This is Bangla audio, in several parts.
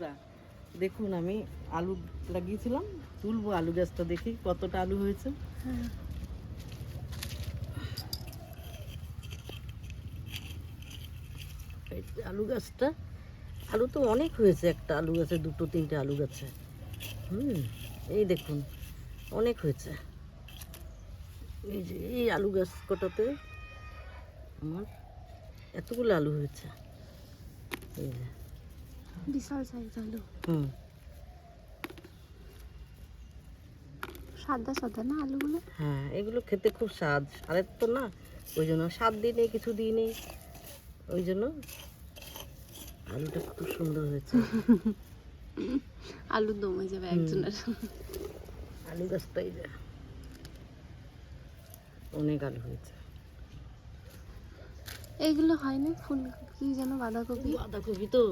বন্ধুরা দেখুন, আমি আলু লাগিয়েছিলাম, তুলবো আলু গাছটা, দেখি কতটা আলু হয়েছে। এই যে আলু গাছটা, আলু তো অনেক হয়েছে, একটা আলু গাছে, দুটো তিনটে আলু গাছে। এই দেখুন অনেক হয়েছে। এই যে এই আলু গাছ কটাতে আমার এতগুলো আলু হয়েছে। এই যে বিশাল সাইজ আলু, হুম সাদা সাদা না আলুগুলো? হ্যাঁ, এগুলো খেতে খুব স্বাদ, স্বাদের তো না, ওই জন্য স্বাদ দিই নেই, কিছু দিই নেই, ওই জন্য আলুটা খুব সুন্দর হয়েছে। আলু দম হয়ে যাবে একজনের। আলু গাছটাই যে অনেক আলু হয়েছে। এইগুলো হয়নি ফুল, কি যেন বাঁধাকপি? বাঁধাকপি তো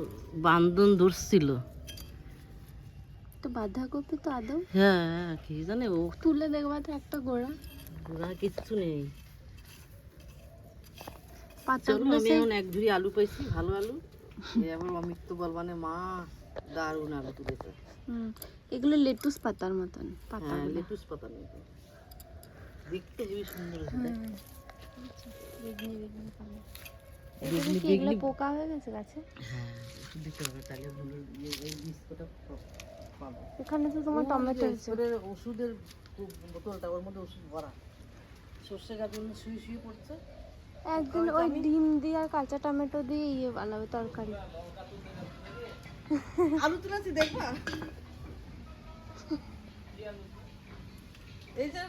বান্দন ধরছিল। তো বাঁধাকপি তো আদৌ হ্যাঁ, কি জানে ও, তুলে দেখবা তো একটা গোড়া গোড়া কিচ্ছু নেই। চলো, পাতাগুলো আমি সেই এখন এক ঝুড়ি আলু পাইছি, ভালো আলু। এবার অমিত তো বলবানে মা দারুণ আলু তুলেছে। এগুলো লেটুস পাতার মতন হ্যাঁ, পাতাগুলো। লেটুস পাতা নেই, দেখতে হেবি সুন্দর হয়েছে। বেগনি বেগনি কালার। বেগনি কি এগুলো পোকা হয়ে গেছে গাছে? হ্যাঁ, ওষুধ দিতে হবে, তাহলে ওগুলো এই বীজটা পাবো। এখানে তো তোমার টমেটো আছে। ওষুধের বোতলটা, ওর মধ্যে ওষুধ ভরা, সর্ষে গাছগুলো শুয়ে শুয়ে পড়ছে। একদিন ওই ডিম দিয়ে আর কাঁচা টমেটো দিয়ে ইয়ে বানাবে তরকারি। আলু তুলেছি দেখবা, এই যে